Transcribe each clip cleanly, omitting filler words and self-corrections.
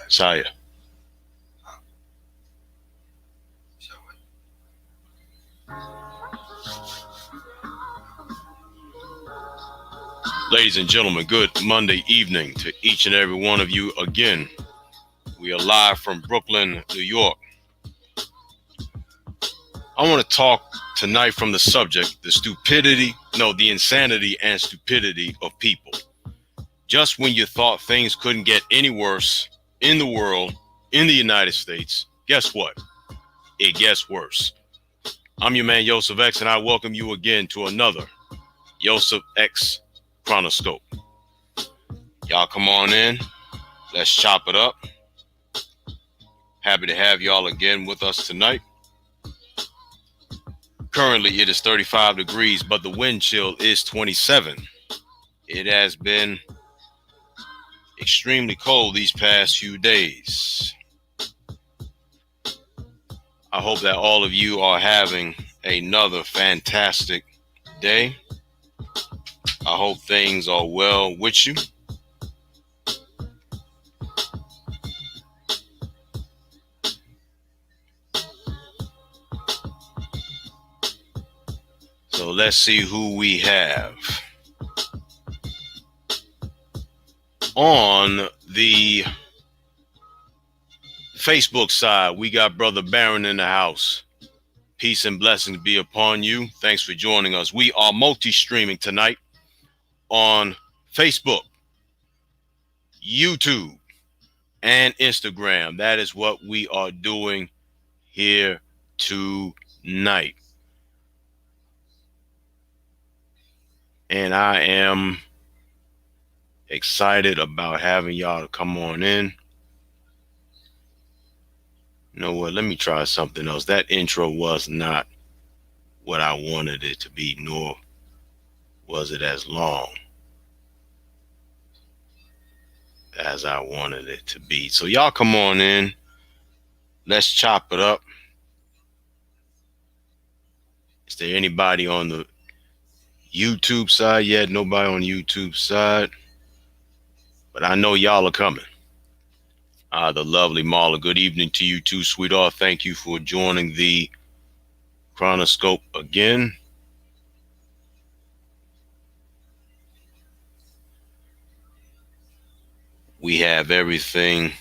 Saya. Ladies and gentlemen, good Monday evening to each and every one of you again. We are live from Brooklyn, New York. I want to talk tonight from the subject, the insanity and stupidity of people. Just when you thought things couldn't get any worse in the world, in the United States, guess what? It gets worse. I'm your man, Yosef X, and I welcome you again to another Yosef X Chronoscope. Y'all come on in. Let's chop it up. Happy to have y'all again with us tonight. Currently, it is 35 degrees, but the wind chill is 27. It has been extremely cold these past few days. I hope that all of you are having another fantastic day. I hope things are well with you. So let's see who we have. On the Facebook side, we got Brother Barron in the house. Peace and blessings be upon you. Thanks for joining us. We are multi-streaming tonight on Facebook, YouTube, and Instagram. That is what we are doing here tonight. And I am excited about having y'all to come on in. You know what? Let me try something else. That intro was not what I wanted it to be, nor was it as long as I wanted it to be. So y'all come on in. Let's chop it up. Is there anybody on the YouTube side yet? Nobody on the YouTube side. But I know y'all are coming. The lovely Marla, good evening to you too, sweetheart. Thank you for joining the Chronoscope again. We have everything.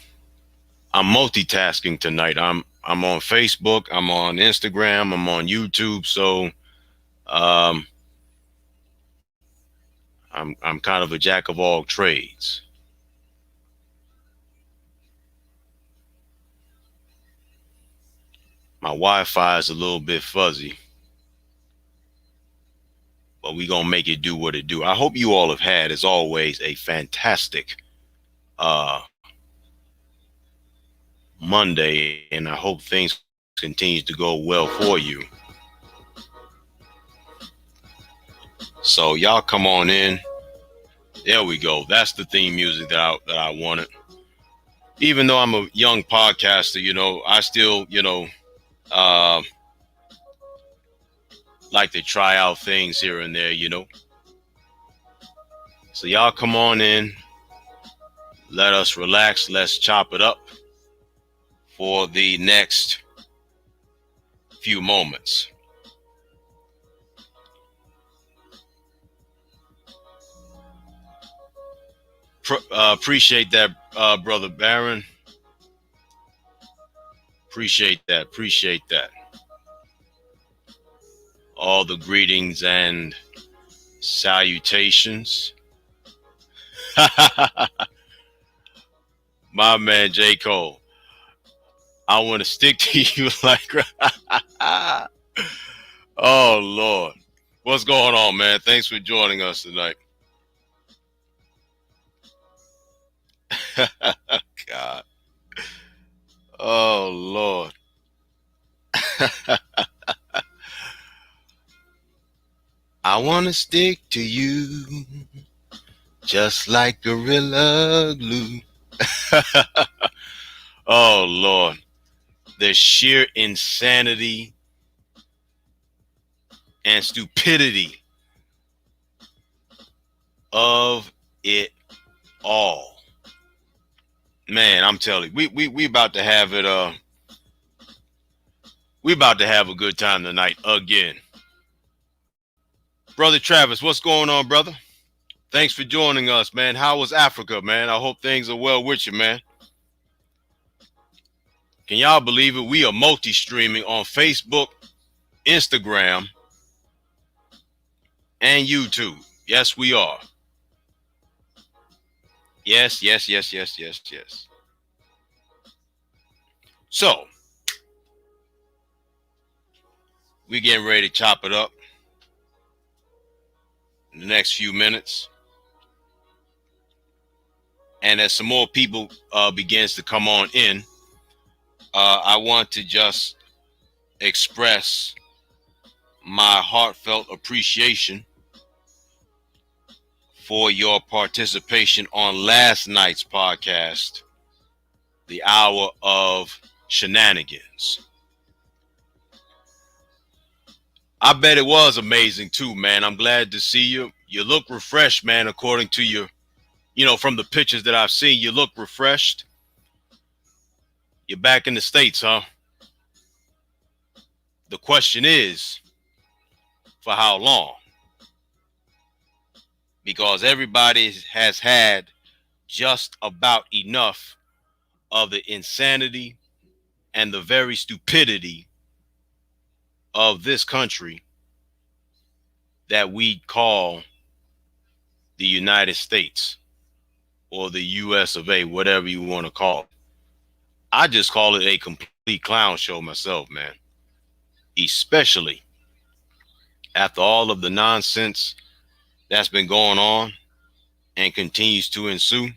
I'm multitasking tonight. I'm on Facebook, I'm on Instagram, I'm on YouTube, so I'm kind of a jack of all trades. My Wi-Fi is a little bit fuzzy, but we're going to make it do what it do. I hope you all have had, as always, a fantastic Monday, and I hope things continue to go well for you. So y'all come on in. There we go. That's the theme music that I wanted. Even though I'm a young podcaster, I still, like to try out things here and there, So y'all come on in. Let us relax. Let's chop it up for the next few moments. Appreciate that, Brother Barron. Appreciate that. All the greetings and salutations. My man, J. Cole. I want to stick to you like... Oh, Lord. What's going on, man? Thanks for joining us tonight. God. Oh, Lord. I want to stick to you just like Gorilla Glue. Oh, Lord. The sheer insanity and stupidity of it all. Man, I'm telling you, we about to have it. We about to have a good time tonight again. Brother Travis, what's going on, brother? Thanks for joining us, man. How was Africa, man? I hope things are well with you, man. Can y'all believe it? We are multi-streaming on Facebook, Instagram, and YouTube. Yes, we are. Yes, yes, yes, yes, yes, yes. So, we getting ready to chop it up in the next few minutes. And as some more people begins to come on in, I want to just express my heartfelt appreciation for your participation on last night's podcast, The Hour of Shenanigans. I bet it was amazing too, man. I'm glad to see you. You look refreshed, man, according to your, from the pictures that I've seen, you look refreshed. You're back in the States, huh? The question is, for how long? Because everybody has had just about enough of the insanity and the very stupidity of this country that we call the United States or the US of A, whatever you want to call it. I just call it a complete clown show myself, man. Especially after all of the nonsense that's been going on and continues to ensue.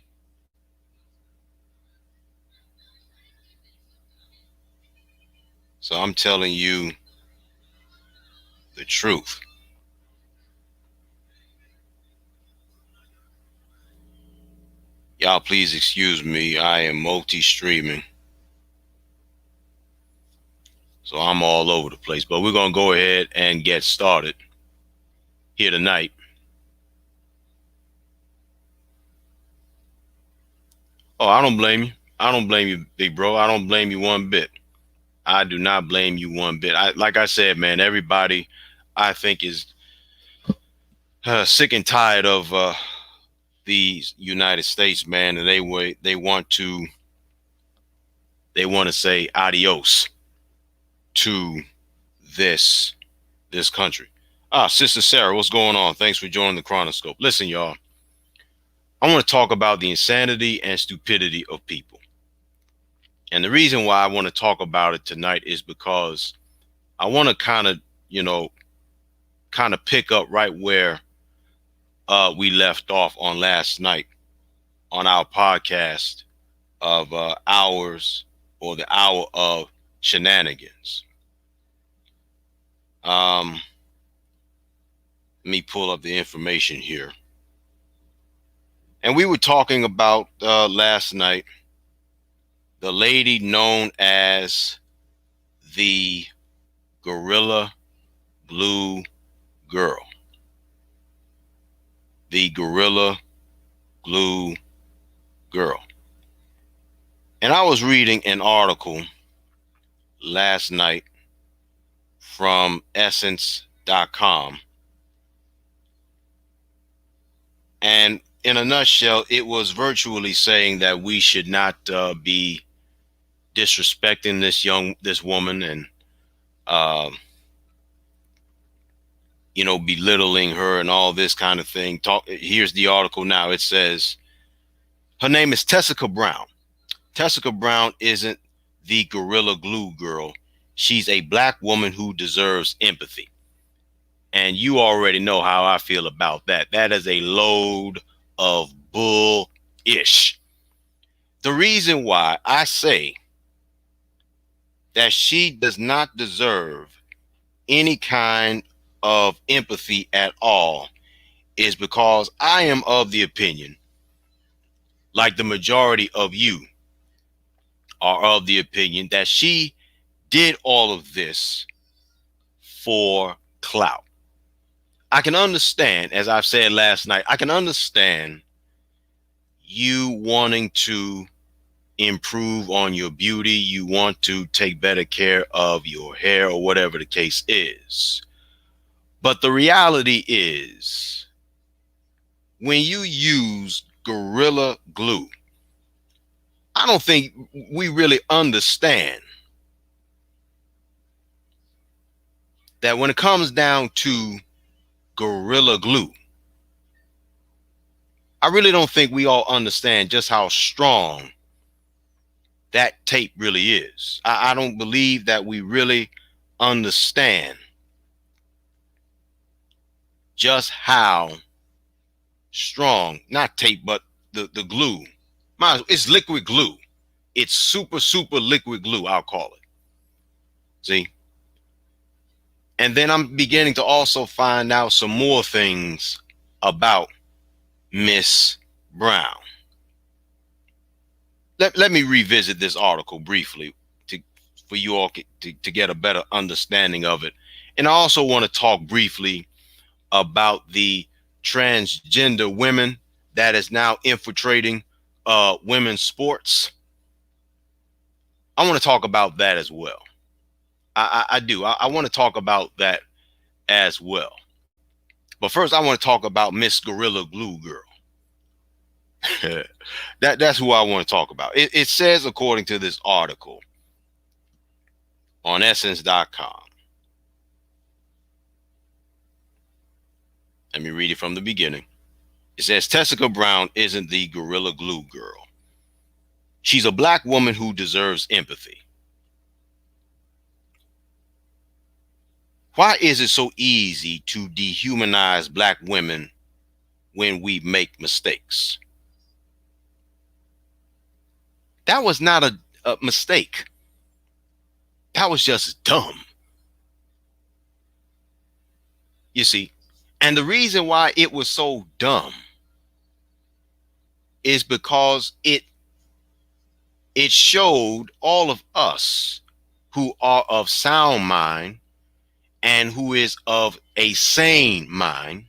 So I'm telling you the truth. Y'all please excuse me. I am multi-streaming. So I'm all over the place. But we're going to go ahead and get started here tonight. Oh, I don't blame you. I don't blame you, big bro. I don't blame you one bit. I do not blame you one bit. Like I said, man, everybody I think is sick and tired of the United States, man, and they want to say adios to this country. Sister Sarah, what's going on? Thanks for joining the Chronoscope. Listen, y'all, I want to talk about the insanity and stupidity of people. And the reason why I want to talk about it tonight is because I want to kind of pick up right where we left off on last night on our podcast of hours or the hour of shenanigans. Let me pull up the information here. And we were talking about last night the lady known as the Gorilla Glue Girl. The Gorilla Glue Girl. And I was reading an article last night from essence.com. And in a nutshell, it was virtually saying that we should not be disrespecting this woman and belittling her and all this kind of thing. Here's the article now. It says her name is Tessica Brown. Tessica Brown isn't the Gorilla Glue Girl. She's a black woman who deserves empathy. And you already know how I feel about that. That is a load of bull-ish. The reason why I say that she does not deserve any kind of empathy at all is because I am of the opinion, like the majority of you are of the opinion, that she did all of this for clout. I can understand, as I've said last night, I can understand you wanting to improve on your beauty, you want to take better care of your hair or whatever the case is. But the reality is, when you use Gorilla Glue, I don't think we really understand that when it comes down to Gorilla Glue, I really don't think we all understand just how strong that tape really is. I don't believe that we really understand just how strong, not tape, but the glue. It's liquid glue. It's super, super liquid glue, I'll call it. See? And then I'm beginning to also find out some more things about Miss Brown. Let me revisit this article briefly for you all to get a better understanding of it. And I also want to talk briefly about the transgender women that is now infiltrating women's sports. I want to talk about that as well. I do. I want to talk about that as well. But first, I want to talk about Miss Gorilla Glue Girl. That's who I want to talk about. It says, according to this article on essence.com. Let me read it from the beginning. It says, Tessica Brown isn't the Gorilla Glue Girl. She's a black woman who deserves empathy. Why is it so easy to dehumanize black women when we make mistakes? That was not a mistake. That was just dumb. You see, and the reason why it was so dumb is because it showed all of us who are of sound mind and who is of a sane mind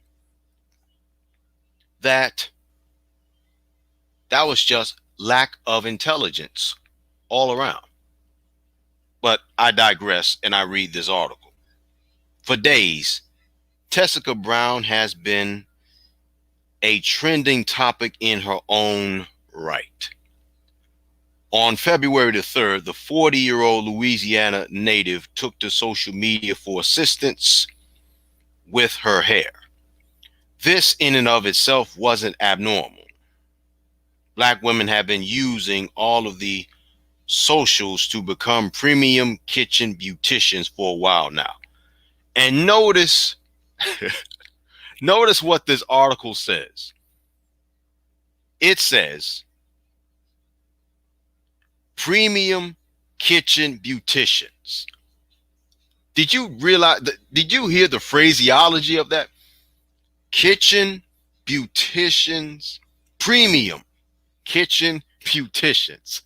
that was just lack of intelligence all around. But I digress and I read this article. For days, Tessica Brown has been a trending topic in her own right. On February the 3rd, the 40-year-old Louisiana native took to social media for assistance with her hair. This in and of itself wasn't abnormal. Black women have been using all of the socials to become premium kitchen beauticians for a while now. And notice what this article says. It says, premium kitchen beauticians. Did you realize did you hear the phraseology of that? Kitchen beauticians, premium kitchen beauticians.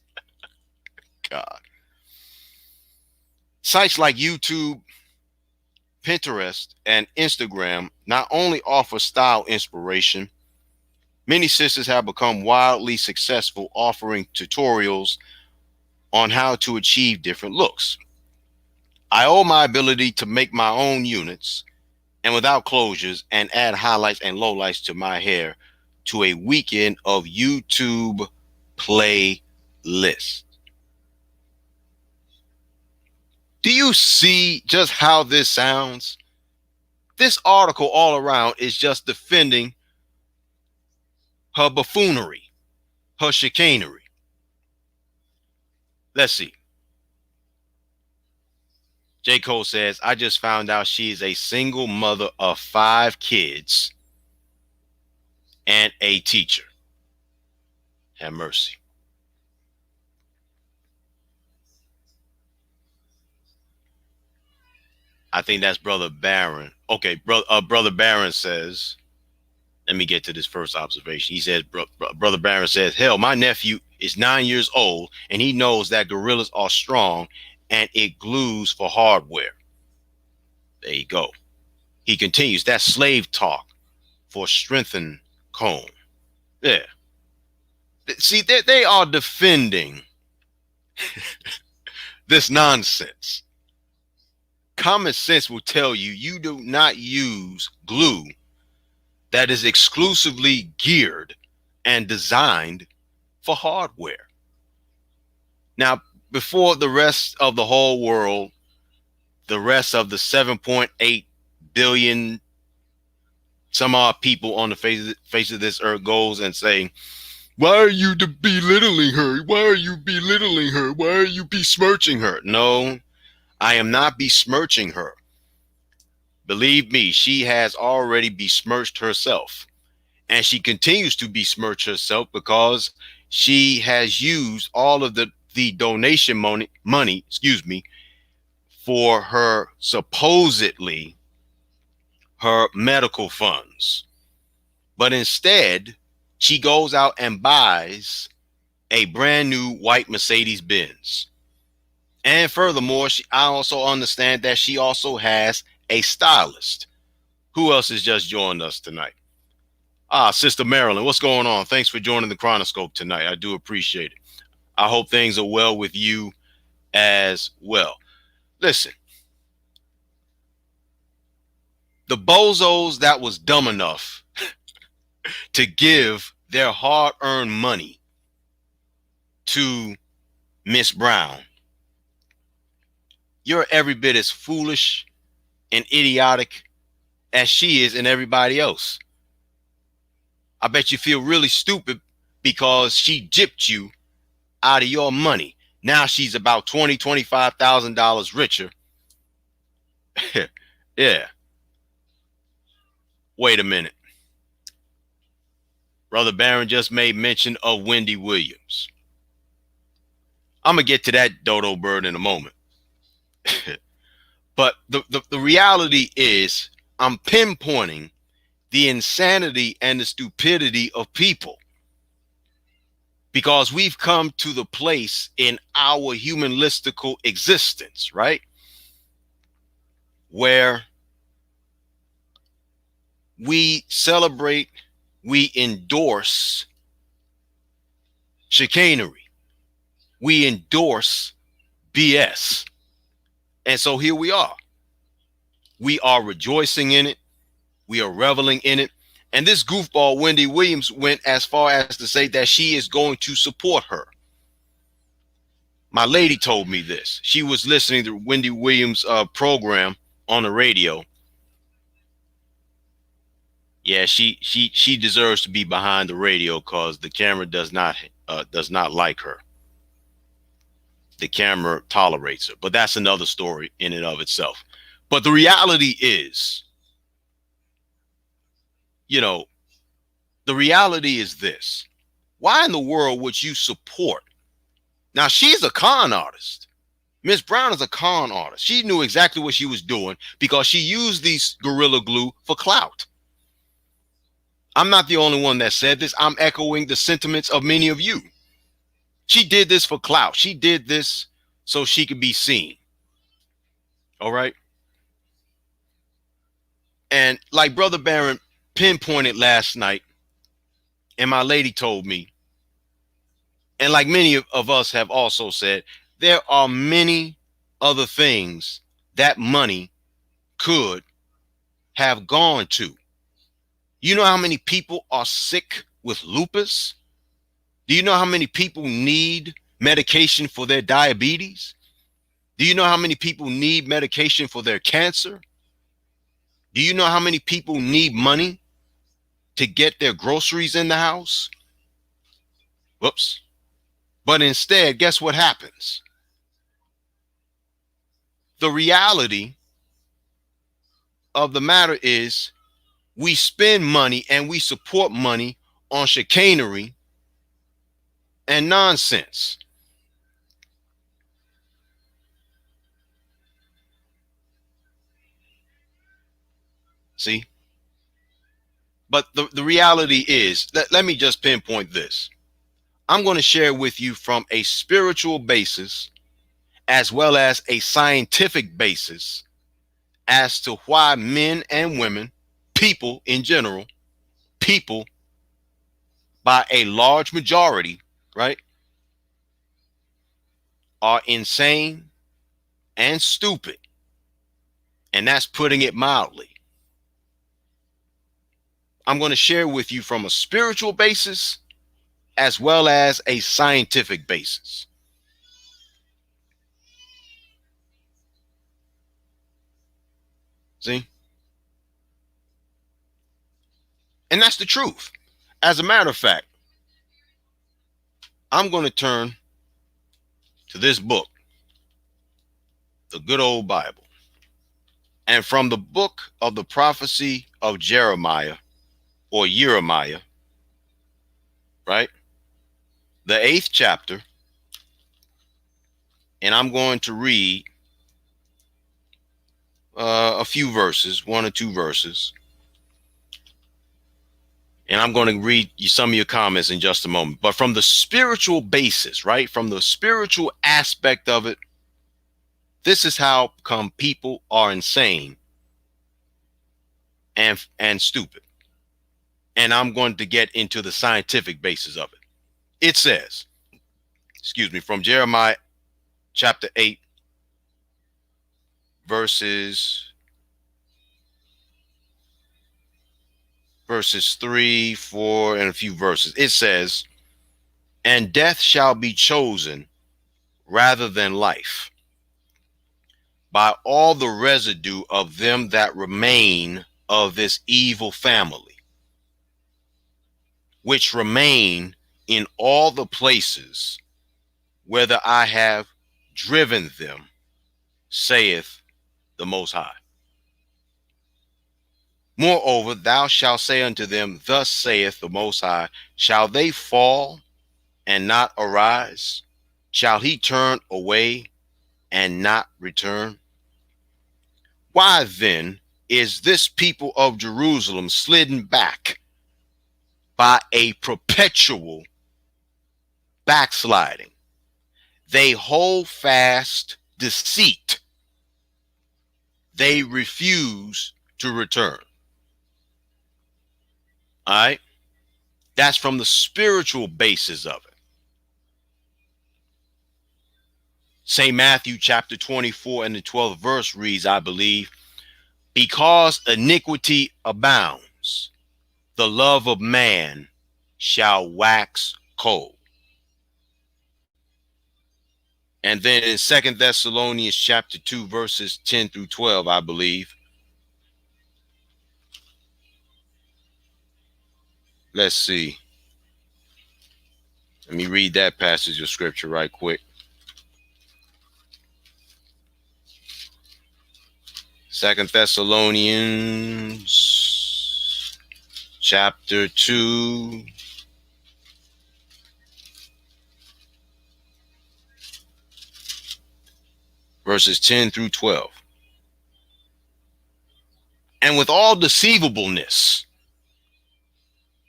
God. Sites like YouTube, Pinterest, and Instagram not only offer style inspiration, many sisters have become wildly successful offering tutorials on how to achieve different looks. I owe my ability to make my own units and without closures and add highlights and lowlights to my hair to a weekend of YouTube playlists. Do you see just how this sounds? This article all around is just defending her buffoonery, her chicanery. Let's see. J. Cole says, I just found out she is a single mother of 5 kids and a teacher. Have mercy. I think that's Brother Barron. Okay, Brother Barron says, let me get to this first observation. He says, Brother Barron says, hell, my nephew is 9 years old and he knows that gorillas are strong and it glues for hardware. There you go. He continues, that's slave talk for strengthened comb. Yeah. See, they are defending This nonsense. Common sense will tell you you do not use glue that is exclusively geared and designed for hardware. Now, before the rest of the whole world, the rest of the 7.8 billion some odd people on the face of this earth goes and say, why are you belittling her? Why are you belittling her? Why are you besmirching her? No, I am not besmirching her. Believe me, she has already besmirched herself. And she continues to besmirch herself because she has used all of the donation money, for her supposedly her medical funds. But instead, she goes out and buys a brand new white Mercedes Benz. And furthermore, I also understand that she also has a stylist. Who else has just joined us tonight? Sister Marilyn, what's going on? Thanks for joining the Chronoscope tonight. I do appreciate it. I hope things are well with you as well. Listen, the bozos that was dumb enough to give their hard-earned money to Miss Brown, you're every bit as foolish and idiotic as she is and everybody else. I bet you feel really stupid because she gypped you out of your money. Now she's about $25,000 richer. Yeah. Wait a minute. Brother Barron just made mention of Wendy Williams. I'm going to get to that dodo bird in a moment. But the reality is I'm pinpointing the insanity and the stupidity of people, because we've come to the place in our humanistical existence, right, where we celebrate, we endorse chicanery, we endorse BS. And so here we are. We are rejoicing in it. We are reveling in it. And this goofball, Wendy Williams, went as far as to say that she is going to support her. My lady told me this. She was listening to Wendy Williams' program on the radio. Yeah, she deserves to be behind the radio because the camera does not like her. The camera tolerates her, but that's another story in and of itself. But the reality is, the reality is this. Why in the world would you support? Now, she's a con artist. Miss Brown is a con artist. She knew exactly what she was doing because she used these Gorilla Glue for clout. I'm not the only one that said this. I'm echoing the sentiments of many of you. She did this for clout. She did this so she could be seen. All right. And like Brother Barron pinpointed last night, and my lady told me, and like many of us have also said, there are many other things that money could have gone to. You know how many people are sick with lupus? Do you know how many people need medication for their diabetes? Do you know how many people need medication for their cancer? Do you know how many people need money to get their groceries in the house? Whoops. But instead, guess what happens? The reality of the matter is we spend money and we support money on chicanery and nonsense. See? But the reality is, let me just pinpoint this. I'm going to share with you from a spiritual basis as well as a scientific basis as to why men and women, people in general, people by a large majority, right, are insane and stupid, and that's putting it mildly. I'm going to share with you from a spiritual basis as well as a scientific basis. See? And that's the truth. As a matter of fact, I'm going to turn to this book, the good old Bible. And from the book of the prophecy of Jeremiah or Jeremiah, right? The 8th chapter. And I'm going to read a few verses, 1 or 2 verses. And I'm going to read you some of your comments in just a moment. But from the spiritual basis, right? From the spiritual aspect of it, this is how come people are insane and stupid. And I'm going to get into the scientific basis of it. It says, from Jeremiah chapter 8, verses 3, 4, and a few verses. It says, and death shall be chosen rather than life by all the residue of them that remain of this evil family, which remain in all the places whither I have driven them, saith the Most High. Moreover, thou shalt say unto them, thus saith the Most High, shall they fall and not arise? Shall he turn away and not return? Why then is this people of Jerusalem slidden back by a perpetual backsliding? They hold fast deceit. They refuse to return. All right. That's from the spiritual basis of it. St. Matthew chapter 24 and the 12th verse reads, I believe, because iniquity abounds, the love of man shall wax cold. And then in 2 Thessalonians chapter 2, verses 10 through 12, I believe. Let's see. Let me read that passage of scripture right quick. 2 Thessalonians chapter 2. Verses 10 through 12. And with all deceivableness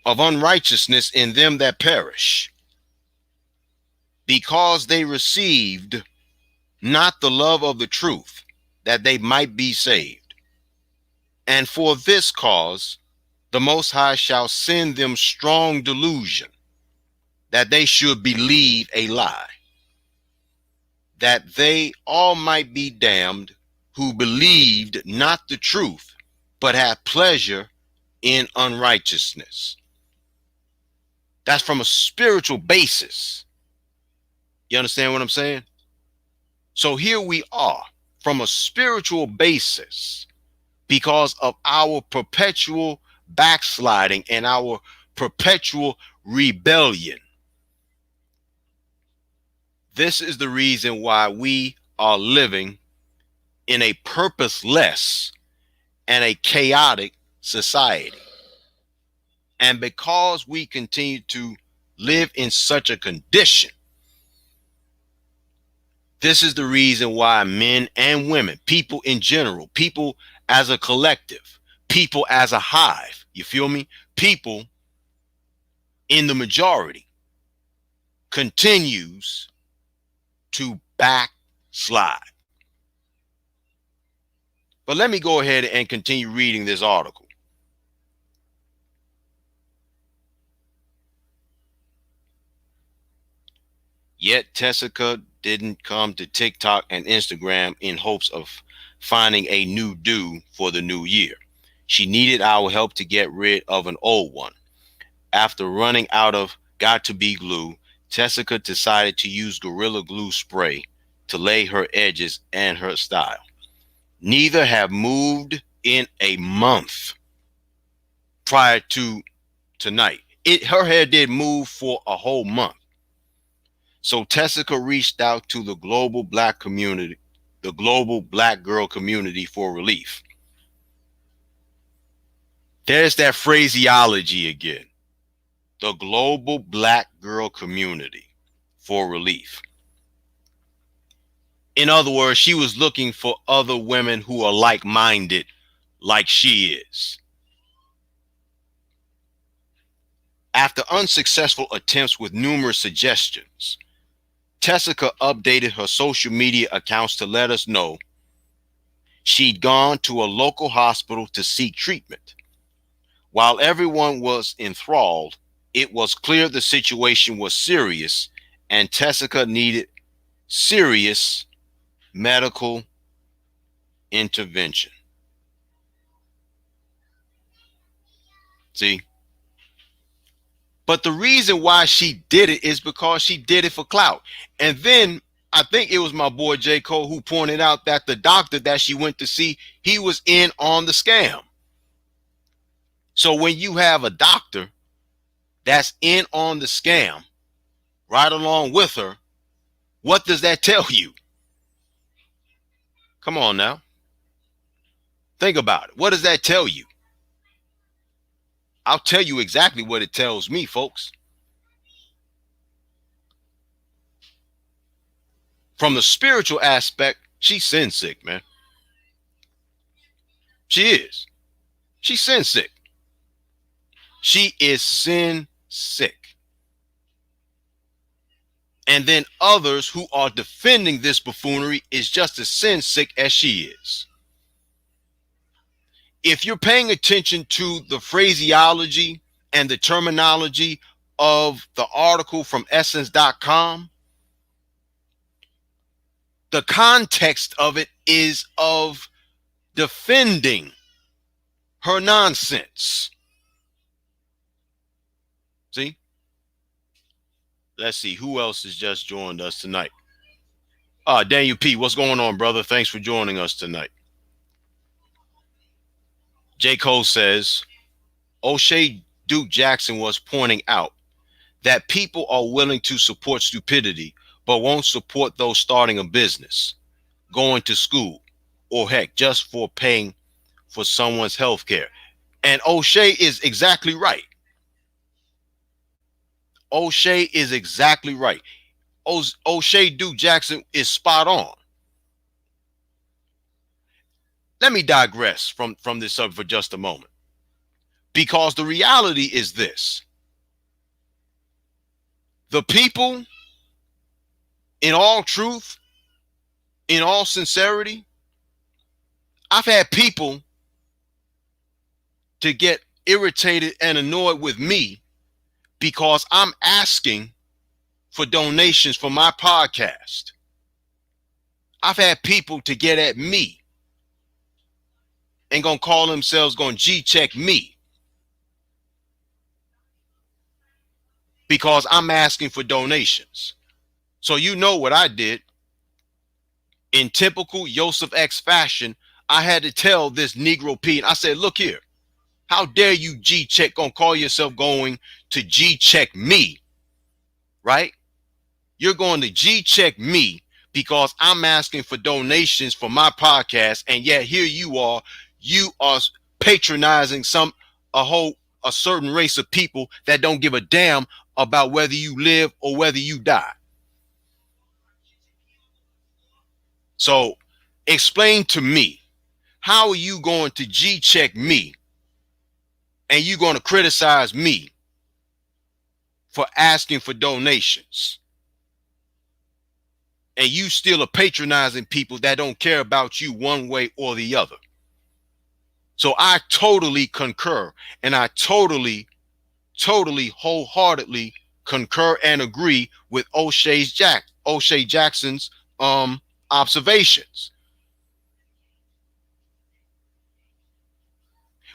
of unrighteousness in them that perish, because they received not the love of the truth, that they might be saved. And for this cause the Most High shall send them strong delusion, that they should believe a lie, that they all might be damned who believed not the truth, but had pleasure in unrighteousness. That's from a spiritual basis. You understand what I'm saying? So here we are from a spiritual basis because of our perpetual backsliding and our perpetual rebellion. This is the reason why we are living in a purposeless and a chaotic society. And because we continue to live in such a condition, this is the reason why men and women, people in general, people as a collective, people as a hive, you feel me? People in the majority continues to backslide. But let me go ahead and continue reading this article. Yet Tessica didn't come to TikTok and Instagram in hopes of finding a new do for the new year. She needed our help to get rid of an old one. After running out of got to be glue, Tessica decided to use Gorilla Glue spray to lay her edges and her style. Neither have moved in a month prior to tonight. Her hair did move for a whole month. So Tessica reached out to the global black community, the global black girl community for relief. There's that phraseology again. The global black girl community for relief. In other words, she was looking for other women who are like-minded like she is. After unsuccessful attempts with numerous suggestions, Tessica updated her social media accounts to let us know she'd gone to a local hospital to seek treatment. While everyone was enthralled, it was clear the situation was serious and Tessica needed serious medical intervention. See? But the reason why she did it is because she did it for clout. And then I think it was my boy J. Cole who pointed out that the doctor that she went to see, he was in on the scam. So when you have a doctor that's in on the scam right along with her, what does that tell you? Come on now. Think about it. What does that tell you? I'll tell you exactly what it tells me, folks. From the spiritual aspect, she's sin sick, man. She is. She's sin sick. She is sin sick. And then others who are defending this buffoonery is just as sin sick as she is. If you're paying attention to the phraseology and the terminology of the article from essence.com, the context of it is of defending her nonsense. See? Let's see who else has just joined us tonight. Daniel P, what's going on, brother? Thanks for joining us tonight. J. Cole says, O'Shea Duke Jackson was pointing out that people are willing to support stupidity, but won't support those starting a business, going to school, or heck, just for paying for someone's health care. And O'Shea is exactly right. O'Shea is exactly right. O'Shea Duke Jackson is spot on. Let me digress from this subject for just a moment. Because the reality is this. The people, in all truth, in all sincerity, I've had people to get irritated and annoyed with me because I'm asking for donations for my podcast. I've had people to get at me and gonna call themselves gonna G-check me because I'm asking for donations. So you know what I did. In typical Yosef X fashion, I had to tell this Negro P, I said, look here, how dare you G-check, gonna call yourself going to G-check me, right? You're going to G-check me because I'm asking for donations for my podcast, and yet here you are patronizing a certain race of people that don't give a damn about whether you live or whether you die. So explain to me, how are you going to G-check me and you going to criticize me for asking for donations? And you still are patronizing people that don't care about you one way or the other. So I totally concur, and I totally wholeheartedly concur and agree with O'Shea Jackson's observations,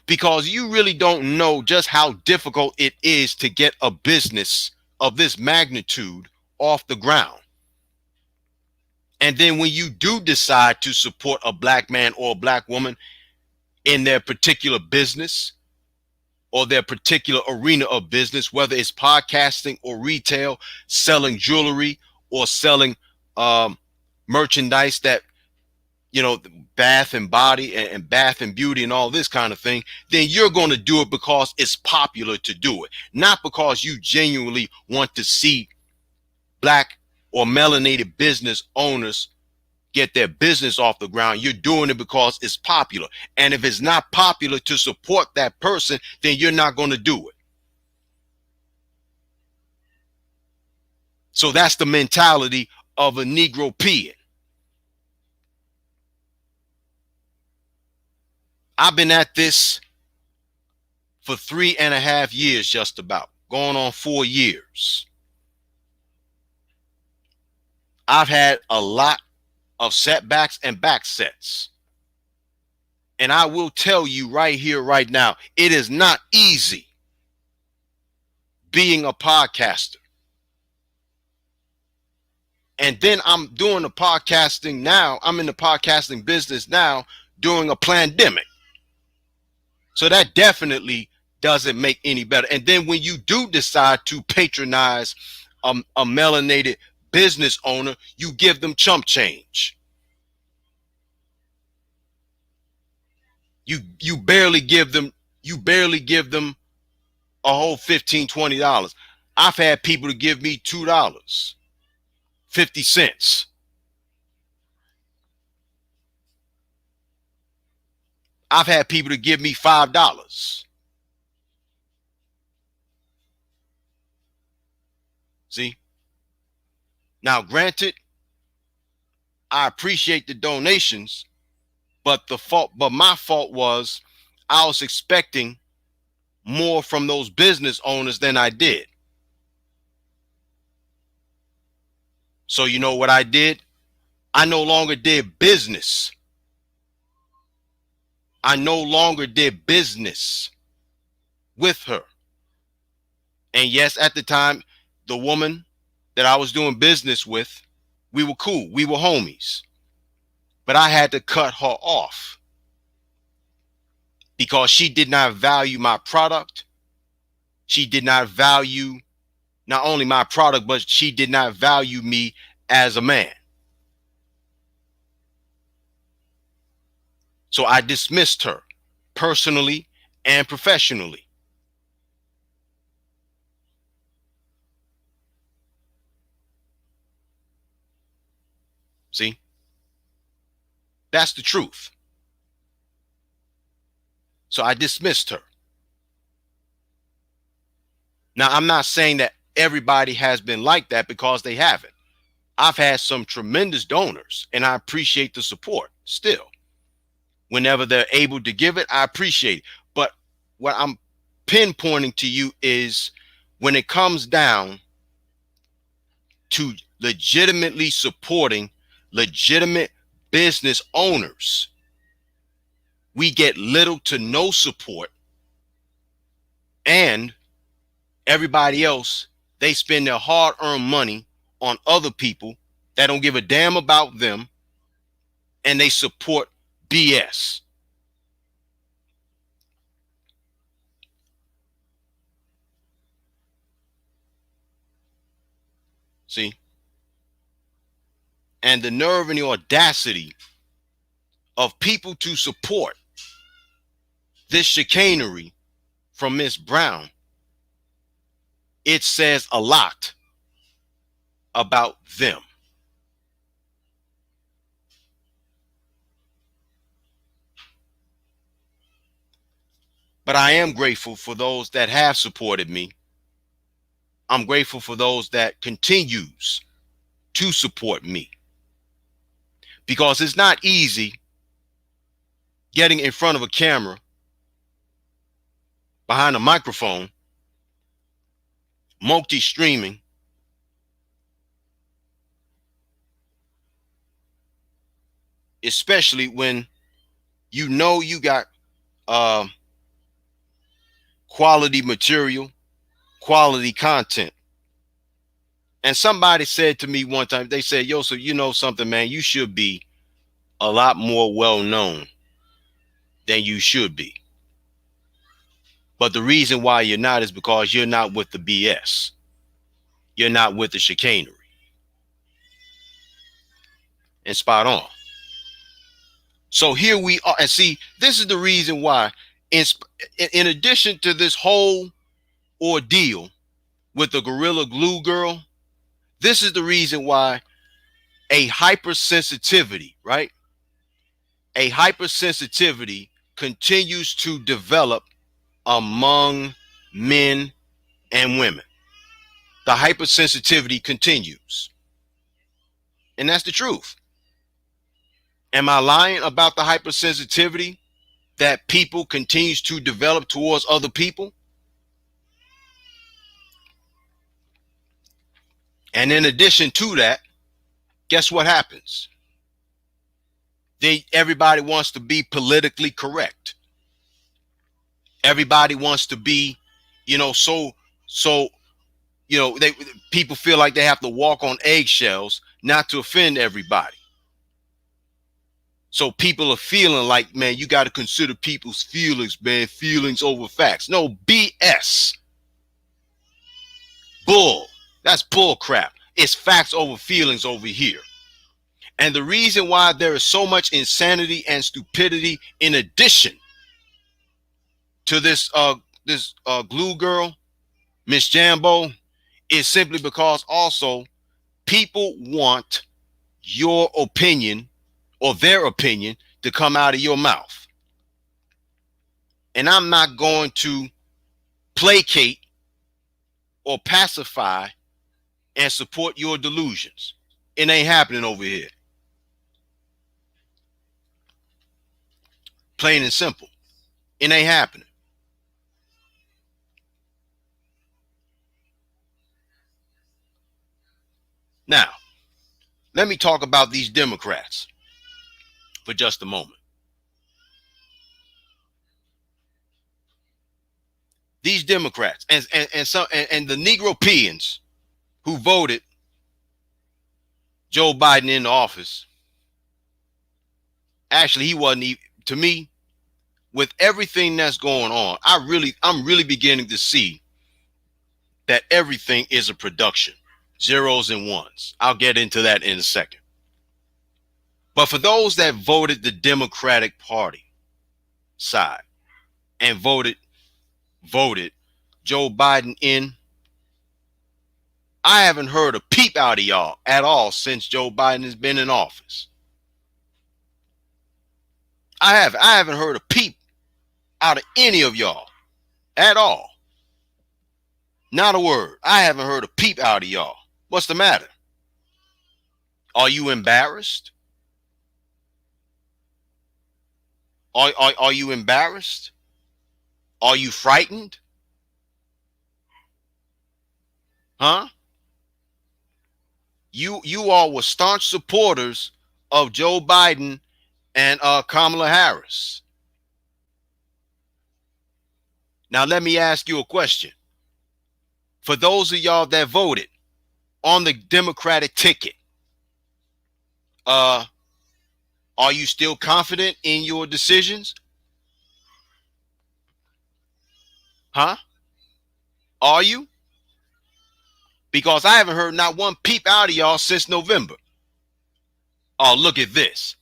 because you really don't know just how difficult it is to get a business of this magnitude off the ground. And then when you do decide to support a black man or a black woman in their particular business or their particular arena of business, whether it's podcasting or retail, selling jewelry or selling merchandise that, bath and body and bath and beauty and all this kind of thing, then you're going to do it because it's popular to do it, not because you genuinely want to see black or melanated business owners get their business off the ground. You're doing it because it's popular. And if it's not popular to support that person, then you're not going to do it. So that's the mentality of a Negro peon. I've been at this for 3.5 years, just about going on 4 years. I've had a lot of setbacks and backsets. And I will tell you right here, right now, it is not easy being a podcaster. And then I'm doing the podcasting now. I'm in the podcasting business now during a pandemic. So that definitely doesn't make any better. And then when you do decide to patronize a melanated business owner, you give them chump change. You barely give them a whole $15, $20. I've had people to give me $2, 50 cents. I've had people to give me $5. See? Now, granted, I appreciate the donations, but my fault was I was expecting more from those business owners than I did. So you know what I did? I no longer did business. I no longer did business with her. And yes, at the time, the woman that I was doing business with, we were cool. We were homies. But I had to cut her off because she did not value my product. She did not value not only my product, but she did not value me as a man. So I dismissed her personally and professionally. See? That's the truth. So I dismissed her. Now, I'm not saying that everybody has been like that, because they haven't. I've had some tremendous donors, and I appreciate the support still. Whenever they're able to give it, I appreciate it. But what I'm pinpointing to you is when it comes down to legitimately supporting legitimate business owners, we get little to no support, and everybody else, they spend their hard-earned money on other people that don't give a damn about them, and they support BS. See? And the nerve and the audacity of people to support this chicanery from Miss Brown, it says a lot about them. But I am grateful for those that have supported me. I'm grateful for those that continues to support me, because it's not easy getting in front of a camera, behind a microphone, multi-streaming, especially when you know you got uh, quality material, quality content. And somebody said to me one time, they said, Yosef, you know something, man, you should be a lot more well known than you should be. But the reason why you're not is because you're not with the BS. You're not with the chicanery. And spot on. So here we are. And see, this is the reason why, in addition to this whole ordeal with the Gorilla Glue girl, this is the reason why a hypersensitivity, right? A hypersensitivity continues to develop among men and women. The hypersensitivity continues. And that's the truth. Am I lying about the hypersensitivity that people continues to develop towards other people? And in addition to that, guess what happens? Everybody wants to be politically correct. Everybody wants to be, so people feel like they have to walk on eggshells not to offend everybody. So people are feeling like, man, you got to consider people's feelings, man, feelings over facts. No, BS. Bull. That's bull crap. It's facts over feelings over here. And the reason why there is so much insanity and stupidity in addition to this glue girl, Miss Jambo, is simply because also people want your opinion or their opinion to come out of your mouth. And I'm not going to placate or pacify and support your delusions. It ain't happening over here. Plain and simple. It ain't happening. Now, let me talk about these Democrats for just a moment. These Democrats and the Negropeans who voted Joe Biden into office. Actually, he wasn't even, to me, with everything that's going on, I'm really beginning to see that everything is a production. Zeros and ones. I'll get into that in a second. But for those that voted the Democratic Party side and voted Joe Biden in, I haven't heard a peep out of y'all at all since Joe Biden has been in office. I haven't heard a peep out of any of y'all at all. Not a word. I haven't heard a peep out of y'all. What's the matter? Are you embarrassed? Are you embarrassed? Are you frightened? Huh? You all were staunch supporters of Joe Biden and Kamala Harris. Now let me ask you a question. For those of y'all that voted on the Democratic ticket, are you still confident in your decisions? Huh? Are you? Because I haven't heard not one peep out of y'all since November. Oh, look at this.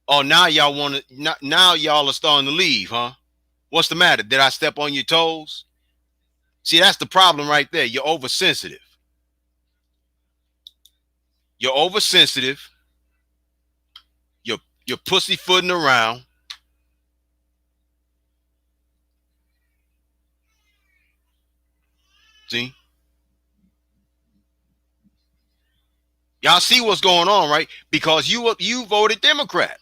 Oh, now y'all want to, now y'all are starting to leave, huh? What's the matter? Did I step on your toes? See, that's the problem right there. You're oversensitive. You're oversensitive. You're pussyfooting around. See? Y'all see what's going on, right? Because you voted Democrat.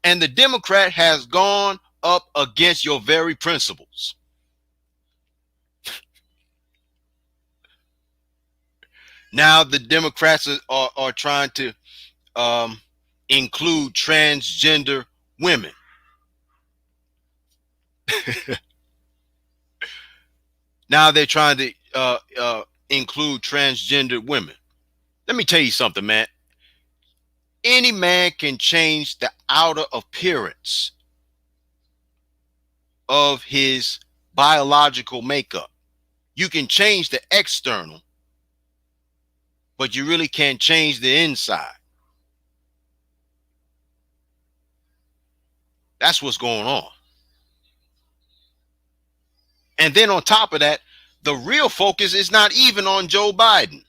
And the Democrat has gone up against your very principles. Now the Democrats are trying to include transgender women. Now they're trying to include transgender women. Let me tell you something, man. Any man can change the outer appearance of his biological makeup. You can change the external, but you really can't change the inside. That's what's going on. And then on top of that, the real focus is not even on Joe Biden.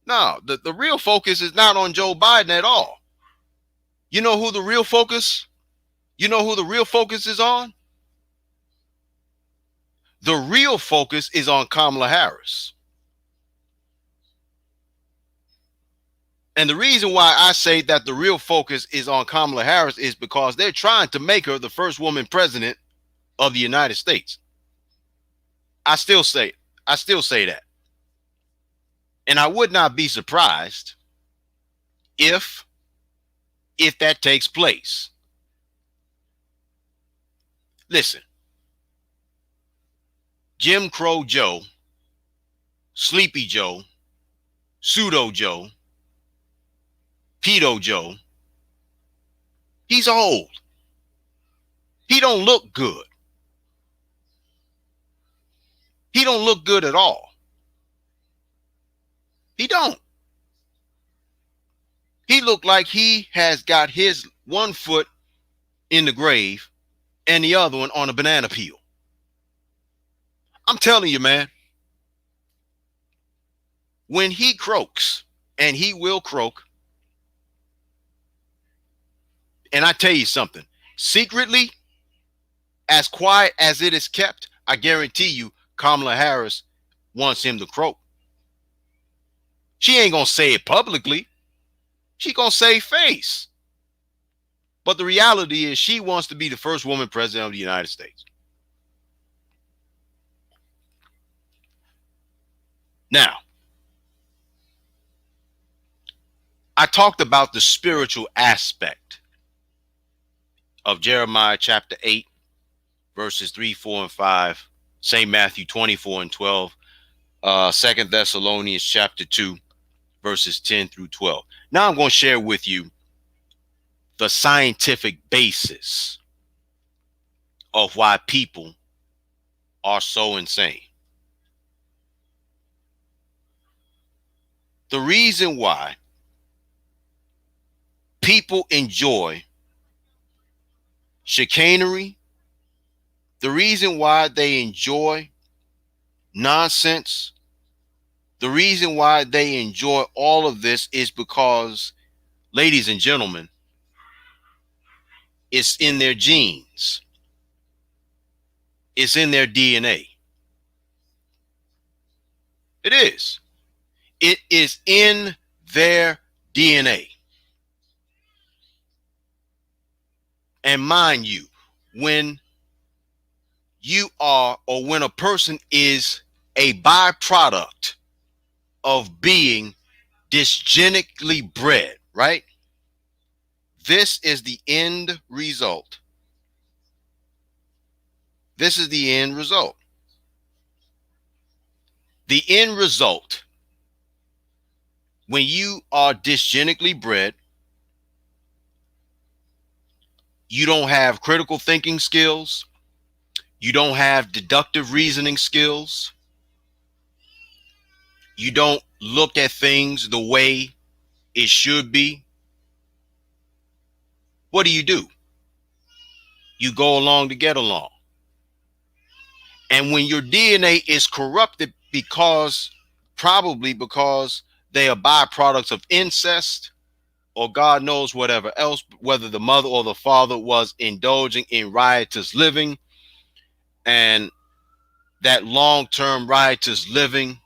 No, the real focus is not on Joe Biden at all. You know who the real focus? You know who the real focus is on? The real focus is on Kamala Harris. And the reason why I say that the real focus is on Kamala Harris is because they're trying to make her the first woman president of the United States. I still say that. And I would not be surprised if that takes place. Listen, Jim Crow Joe, Sleepy Joe, Pseudo Joe, Pedo Joe, he's old. He don't look good. He don't look good at all. He don't. He looked like he has got his one foot in the grave and the other one on a banana peel. I'm telling you, man, when he croaks, and he will croak, and I tell you something, secretly, as quiet as it is kept, I guarantee you Kamala Harris wants him to croak. She ain't gonna say it publicly. She gonna save face. But the reality is she wants to be the first woman president of the United States. Now, I talked about the spiritual aspect of Jeremiah chapter 8, verses 3, 4, and 5, St. Matthew 24 and 12, 2 Thessalonians chapter 2, verses 10 through 12. Now I'm going to share with you the scientific basis of why people are so insane. The reason why people enjoy chicanery, the reason why they enjoy nonsense, the reason why they enjoy all of this is because, ladies and gentlemen, it's in their genes. It's in their DNA. It is. It is in their DNA. And mind you, when you are, or when a person is a byproduct of being dysgenically bred, right? This is the end result. This is the end result. The end result, when you are dysgenically bred, you don't have critical thinking skills. You don't have deductive reasoning skills. You don't look at things the way it should be. What do? You go along to get along. And when your DNA is corrupted probably because they are byproducts of incest, or God knows whatever else, whether the mother or the father was indulging in riotous living, and that long-term riotous living,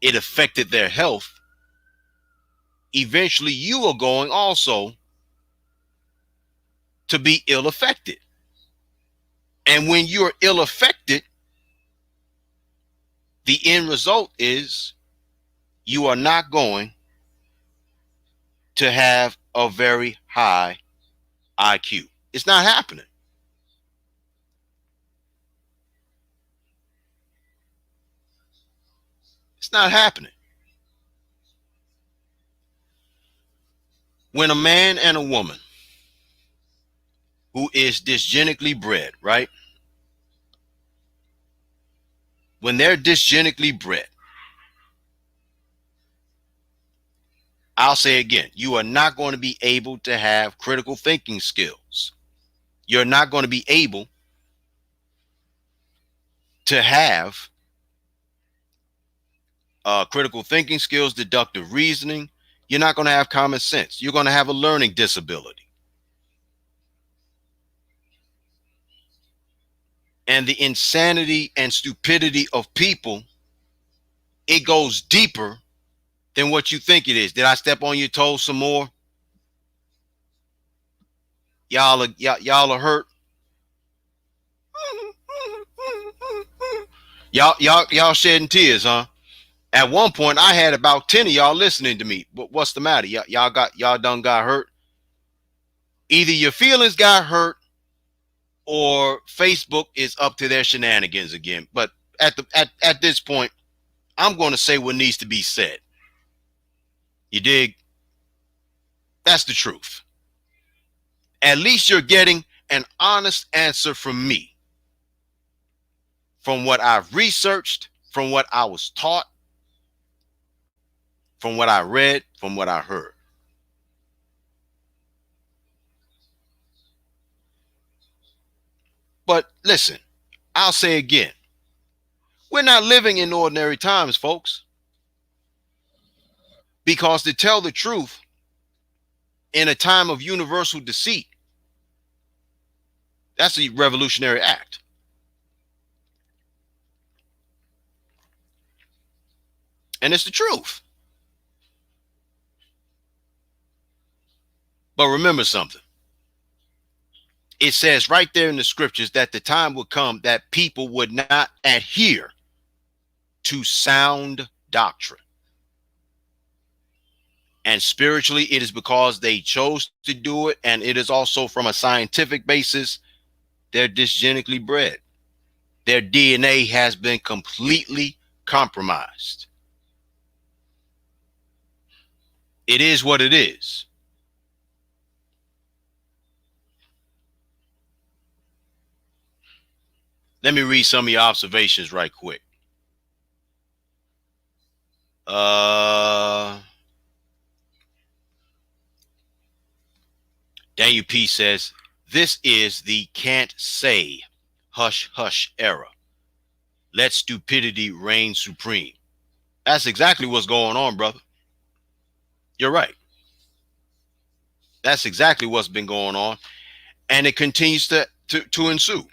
it affected their health, eventually you are going also to be ill affected. And when you're ill affected, the end result is you are not going to have a very high IQ. It's not happening. It's not happening. When a man and a woman who is dysgenically bred, right? When they're dysgenically bred, I'll say again, you are not going to be able to have critical thinking skills. You're not going to be able to have critical thinking skills, deductive reasoning. You're not going to have common sense. You're going to have a learning disability. And the insanity and stupidity of people, it goes deeper than what you think it is. Did I step on your toes some more? Y'all are hurt. Y'all shedding tears, huh? At one point, I had about 10 of y'all listening to me. But what's the matter? Y'all done got hurt. Either your feelings got hurt, or Facebook is up to their shenanigans again. But at this point, I'm going to say what needs to be said. You dig? That's the truth. At least you're getting an honest answer from me, from what I've researched, from what I was taught, from what I read, from what I heard. But listen, I'll say again, we're not living in ordinary times, folks. Because to tell the truth, in a time of universal deceit, that's a revolutionary act. And it's the truth. But remember something. It says right there in the scriptures that the time would come that people would not adhere to sound doctrine. And spiritually, it is because they chose to do it. And it is also from a scientific basis. They're dysgenically bred. Their DNA has been completely compromised. It is what it is. Let me read some of your observations right quick. Daniel P says, this is the can't say, hush, hush era. Let stupidity reign supreme. That's exactly what's going on, brother. You're right. That's exactly what's been going on. And it continues to ensue.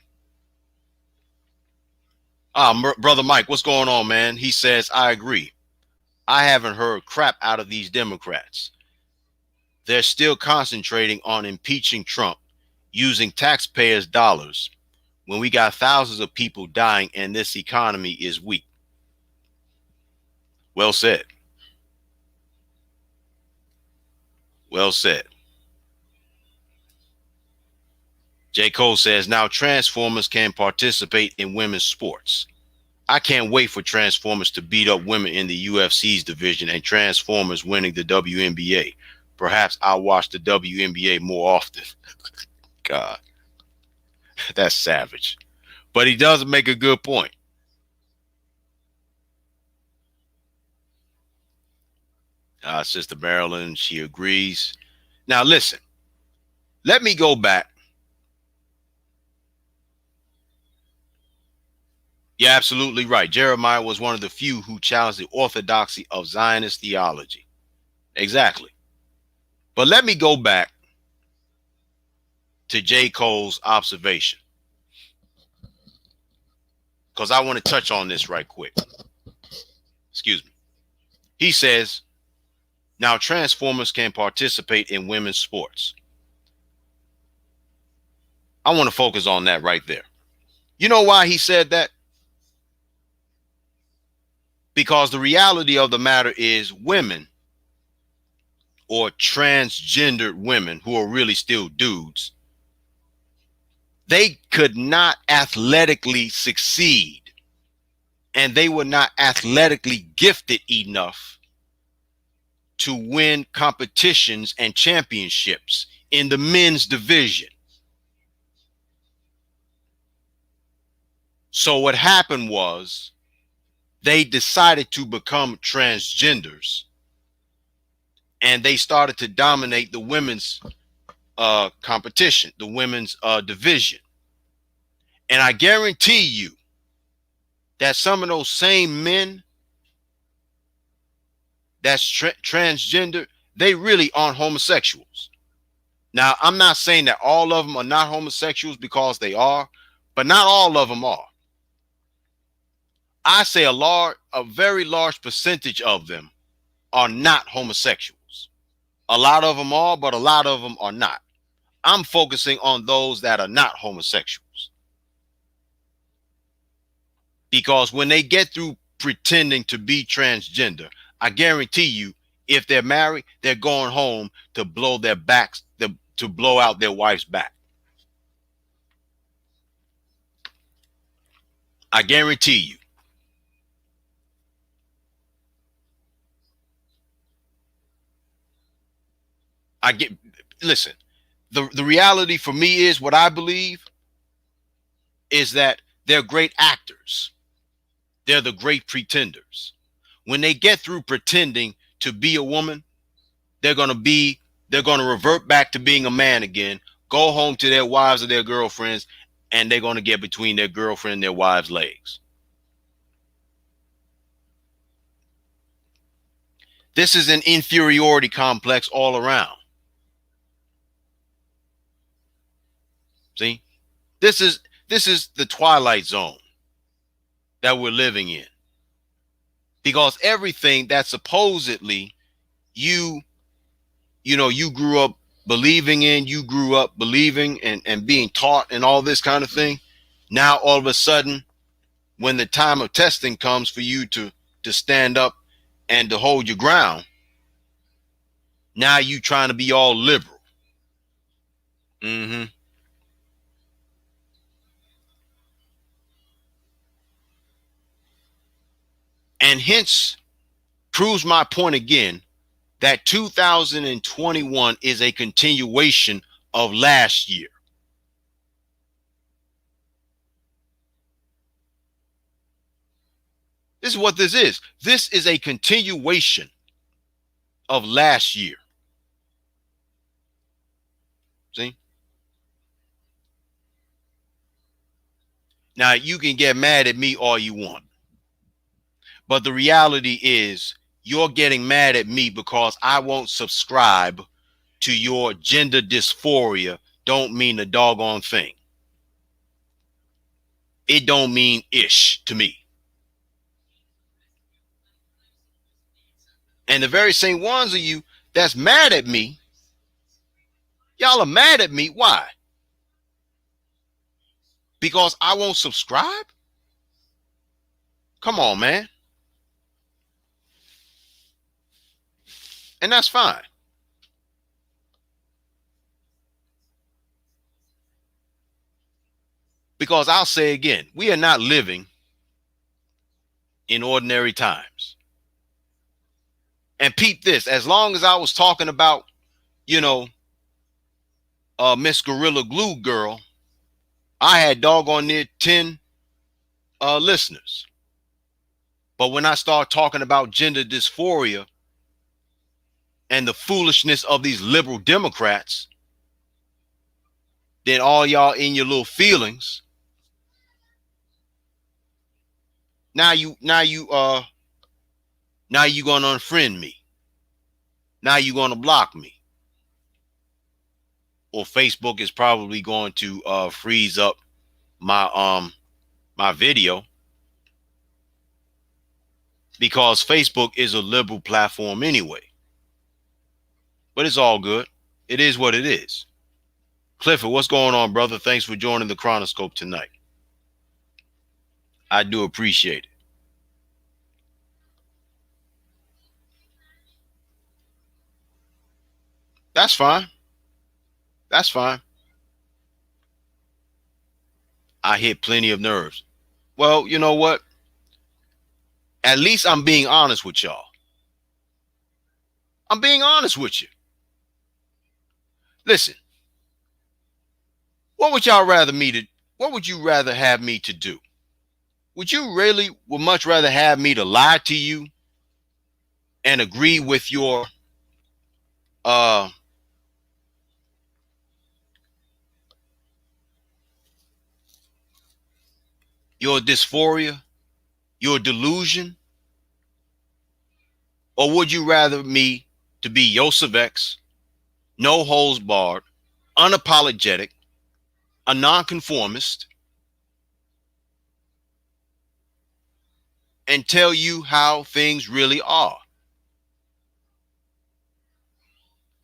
Brother Mike, what's going on, man? He says, I agree. I haven't heard crap out of these Democrats. They're still concentrating on impeaching Trump using taxpayers' dollars when we got thousands of people dying and this economy is weak. Well said. Well said. J. Cole says, now Transformers can participate in women's sports. I can't wait for Transformers to beat up women in the UFC's division and Transformers winning the WNBA. Perhaps I'll watch the WNBA more often. God, that's savage. But he does make a good point. Sister Marilyn, she agrees. Now, listen, let me go back. You're absolutely right. Jeremiah was one of the few who challenged the orthodoxy of Zionist theology. Exactly. But let me go back to J. Cole's observation, because I want to touch on this right quick. Excuse me. He says, now Transformers can participate in women's sports. I want to focus on that right there. You know why he said that? Because the reality of the matter is women, or transgendered women who are really still dudes, they could not athletically succeed, and they were not athletically gifted enough to win competitions and championships in the men's division. So what happened was they decided to become transgenders, and they started to dominate the women's competition, the women's division. And I guarantee you that some of those same men that's transgender, they really aren't homosexuals. Now, I'm not saying that all of them are not homosexuals, because they are, but not all of them are. I say a very large percentage of them are not homosexuals. A lot of them are, but a lot of them are not. I'm focusing on those that are not homosexuals. Because when they get through pretending to be transgender, I guarantee you, if they're married, they're going home to blow their backs, to blow out their wife's back. I guarantee you. Listen, the reality for me is, what I believe is that they're great actors. They're the great pretenders. When they get through pretending to be a woman, they're going to revert back to being a man again, go home to their wives or their girlfriends, and they're going to get between their girlfriend and their wives' legs. This is an inferiority complex all around. See, this is the twilight zone that we're living in, because everything that supposedly you grew up believing in, you grew up believing and being taught and all this kind of thing, now all of a sudden, when the time of testing comes for you to stand up and to hold your ground, now you trying to be all liberal. And hence proves my point again, that 2021 is a continuation of last year. This is what this is. This is a continuation of last year. See? Now, you can get mad at me all you want, but the reality is, you're getting mad at me because I won't subscribe to your gender dysphoria. Don't mean a doggone thing. It don't mean ish to me. And the very same ones of you that's mad at me, y'all are mad at me. Why? Because I won't subscribe? Come on, man. And that's fine. Because I'll say again, we are not living in ordinary times. And peep this, as long as I was talking about, Miss Gorilla Glue Girl, I had doggone near 10 listeners. But when I start talking about gender dysphoria and the foolishness of these liberal Democrats, then all y'all in your little feelings, now you gonna unfriend me. Now you gonna block me. Or Facebook is probably going to freeze up my my video, because Facebook is a liberal platform anyway. But it's all good. It is what it is. Clifford, what's going on, brother? Thanks for joining the Chronoscope tonight. I do appreciate it. That's fine. That's fine. I hit plenty of nerves. Well, you know what? At least I'm being honest with y'all. I'm being honest with you. Listen, what would y'all rather me to what would you rather have me to do? Would much rather have me to lie to you and agree with uh your dysphoria, your delusion, or would you rather me to be Yosef X, no holds barred, unapologetic, a nonconformist, and tell you how things really are?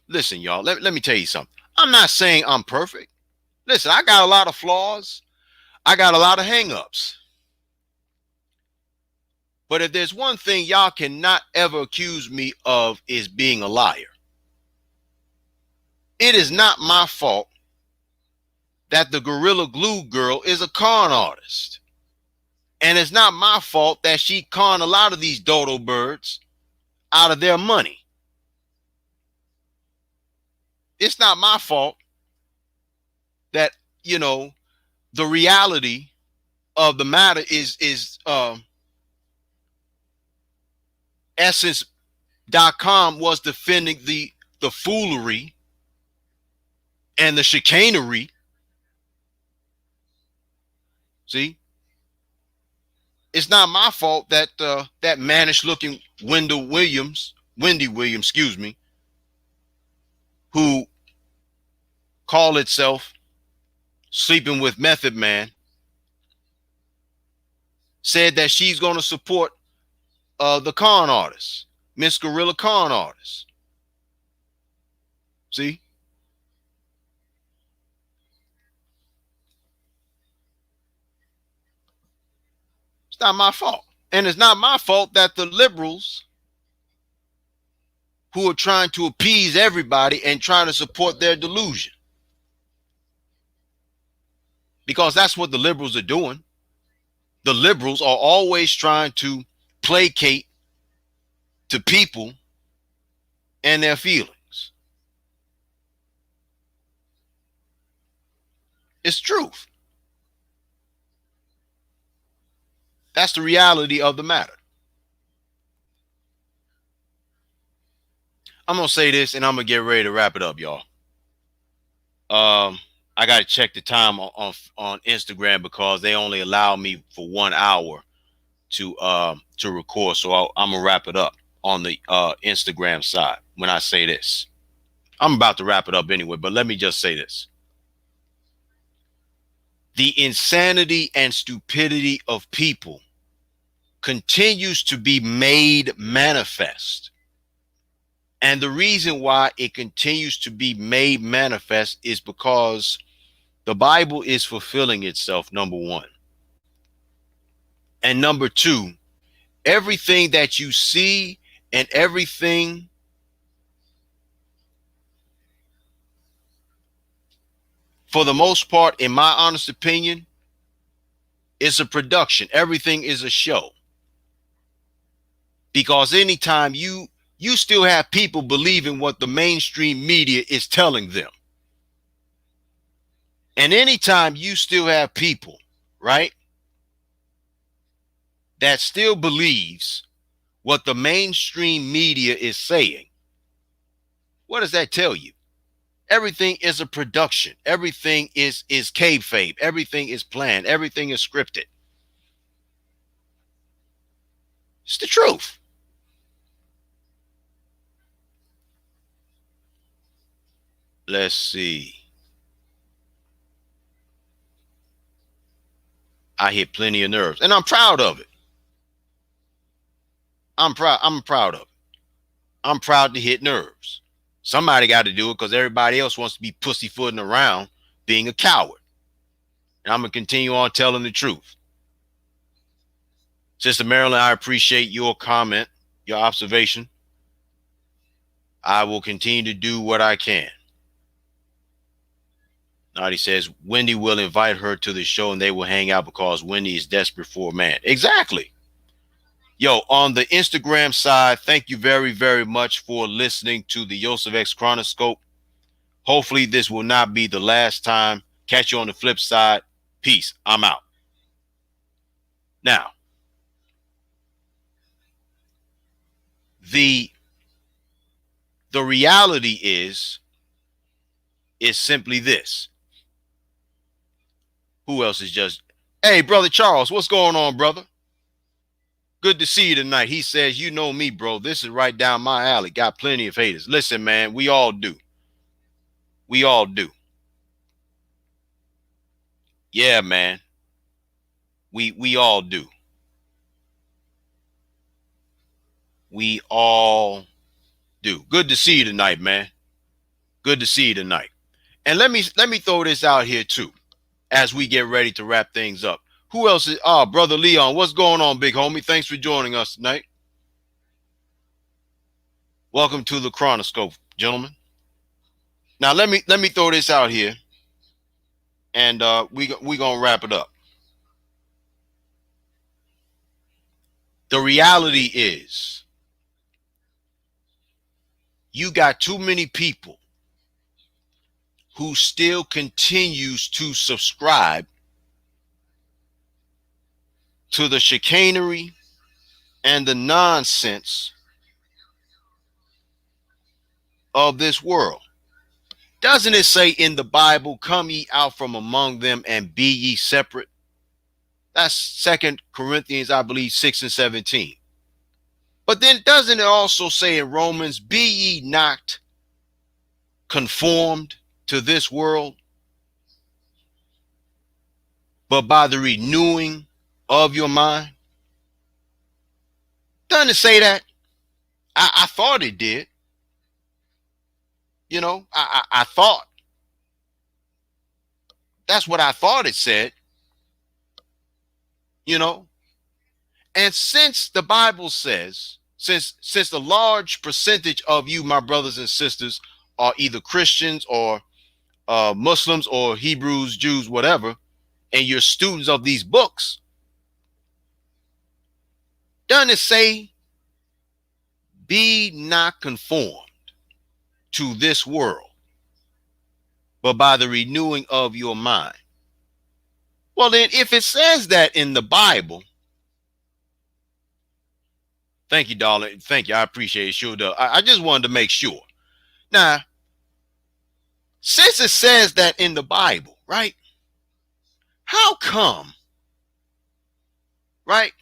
Listen, y'all, let me tell you something. I'm not saying I'm perfect. Listen, I got a lot of flaws. I got a lot of hangups. But if there's one thing y'all cannot ever accuse me of is being a liar. It is not my fault that the Gorilla Glue girl is a con artist. And it's not my fault that she conned a lot of these dodo birds out of their money. It's not my fault that, you know, the reality of the matter is Essence.com was defending the foolery and the chicanery. See, it's not my fault that that mannish looking Wendy Williams, excuse me, who call itself Sleeping with Method Man, said that she's going to support the con artist, Miss Gorilla Con artist. See, it's not my fault. And it's not my fault that the liberals who are trying to appease everybody and trying to support their delusion, because that's what the liberals are doing. The liberals are always trying to placate to people and their feelings. It's truth. That's the reality of the matter. I'm gonna say this and I'm gonna get ready to wrap it up, y'all. I gotta check the time on Instagram because they only allow me for 1 hour to record. So I'm gonna wrap it up on the Instagram side when I say this. I'm about to wrap it up anyway, but let me just say this. The insanity and stupidity of people continues to be made manifest. And the reason why it continues to be made manifest is because the Bible is fulfilling itself, number one. And number two, everything that you see and everything for the most part, in my honest opinion, is a production. Everything is a show. Because anytime you still have people believing what the mainstream media is telling them. And anytime you still have people, right, that still believes what the mainstream media is saying, what does that tell you? Everything is a production. Everything is kayfabe. Everything is planned. Everything is scripted. It's the truth. Let's see. I hit plenty of nerves, and I'm proud of it. I'm proud. I'm proud of it. I'm proud to hit nerves. Somebody got to do it because everybody else wants to be pussyfooting around being a coward. And I'm going to continue on telling the truth. Sister Marilyn, I appreciate your comment, your observation. I will continue to do what I can. Naughty says Wendy will invite her to the show and they will hang out because Wendy is desperate for a man. Exactly. Yo, on the Instagram side, thank you very, very much for listening to the Yosef X Chronoscope. Hopefully this will not be the last time. Catch you on the flip side. Peace. I'm out. Now, the reality is simply this. Who else is just, hey, brother Charles, what's going on, brother? Good to see you tonight. He says, you know me, bro. This is right down my alley. Got plenty of haters. Listen, man, we all do. We all do. Yeah, man. We all do. We all do. Good to see you tonight, man. Good to see you tonight. And let me throw this out here too, as we get ready to wrap things up. Who else is brother Leon? What's going on, big homie? Thanks for joining us tonight. Welcome to the Chronoscope, gentlemen. Now let me throw this out here, and we gonna wrap it up. The reality is, you got too many people who still continues to subscribe to the chicanery and the nonsense of this world. Doesn't it say in the Bible, come ye out from among them and be ye separate? That's 2 Corinthians, I believe, 6 and 17. But then doesn't it also say in Romans, be ye not conformed to this world, but by the renewing of your mind? Doesn't it say that? I thought it did. You know, I thought. That's what I thought it said. You know, and since the Bible says, since the large percentage of you, my brothers and sisters, are either Christians or Muslims or Hebrews, Jews, whatever, and you're students of these books, doesn't it say, be not conformed to this world, but by the renewing of your mind? Well, then, if it says that in the Bible, thank you, darling. Thank you. I appreciate it. Sure do. I just wanted to make sure. Now, since it says that in the Bible, right? How come, right?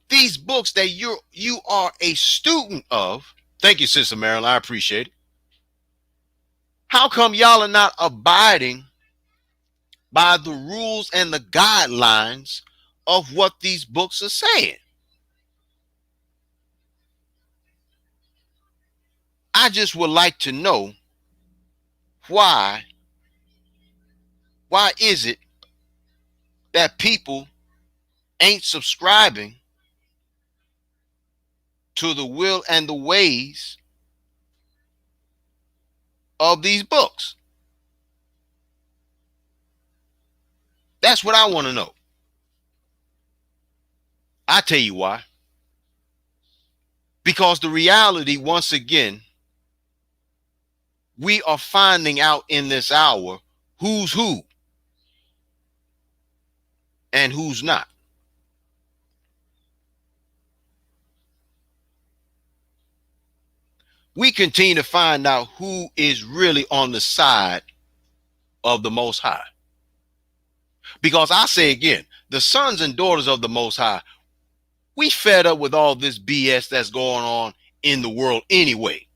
These books that you are a student of, thank you, Sister Marilyn, I appreciate it. How come y'all are not abiding by the rules and the guidelines of what these books are saying? I just would like to know why is it that people ain't subscribing to the will and the ways of these books? That's what I want to know. I tell you why. Because the reality, once again, we are finding out in this hour who's who and who's not. We continue to find out who is really on the side of the Most High. Because I say again, the sons and daughters of the Most High, we fed up with all this BS that's going on in the world anyway.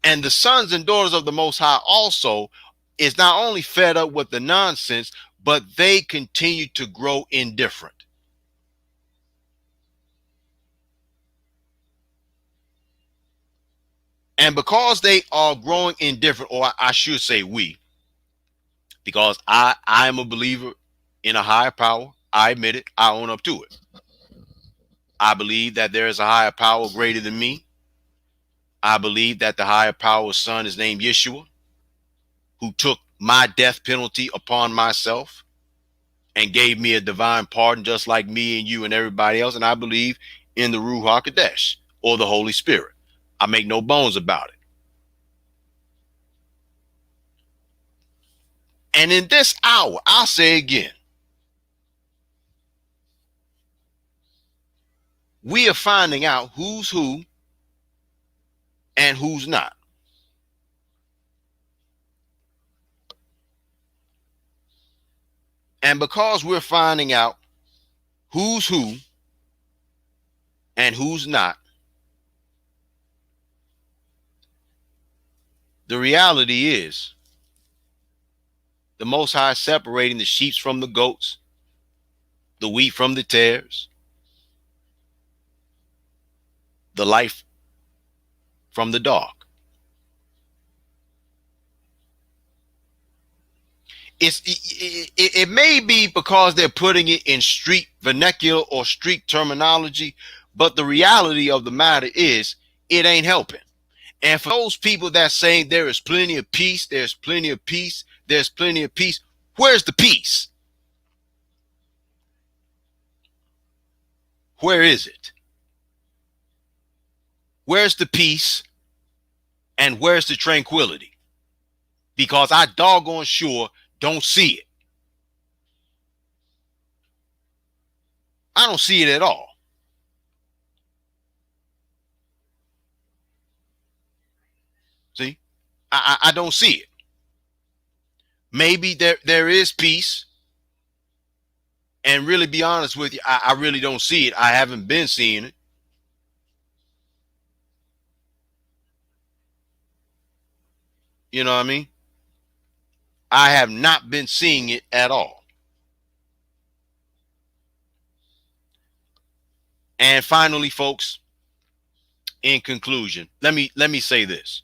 And the sons and daughters of the Most High also is not only fed up with the nonsense, but they continue to grow indifferent. And because they are growing indifferent, or I should say we, because I am a believer in a higher power. I admit it. I own up to it. I believe that there is a higher power greater than me. I believe that the higher power's son is named Yeshua, who took my death penalty upon myself and gave me a divine pardon just like me and you and everybody else. And I believe in the Ruach HaKodesh, or the Holy Spirit. I make no bones about it. And in this hour, I'll say again, we are finding out who's who and who's not. And because we're finding out who's who and who's not, the reality is the Most High separating the sheep from the goats, the wheat from the tares, the life from the dark. It may be because they're putting it in street vernacular or street terminology, but the reality of the matter is it ain't helping. And for those people that saying there is plenty of peace, there's plenty of peace, there's plenty of peace, where's the peace? Where is it? Where's the peace and where's the tranquility? Because I doggone sure don't see it. I don't see it at all. See, I don't see it. Maybe there is peace. And really be honest with you, I really don't see it. I haven't been seeing it. You know what I mean? I have not been seeing it at all. And finally, folks, in conclusion, let me say this.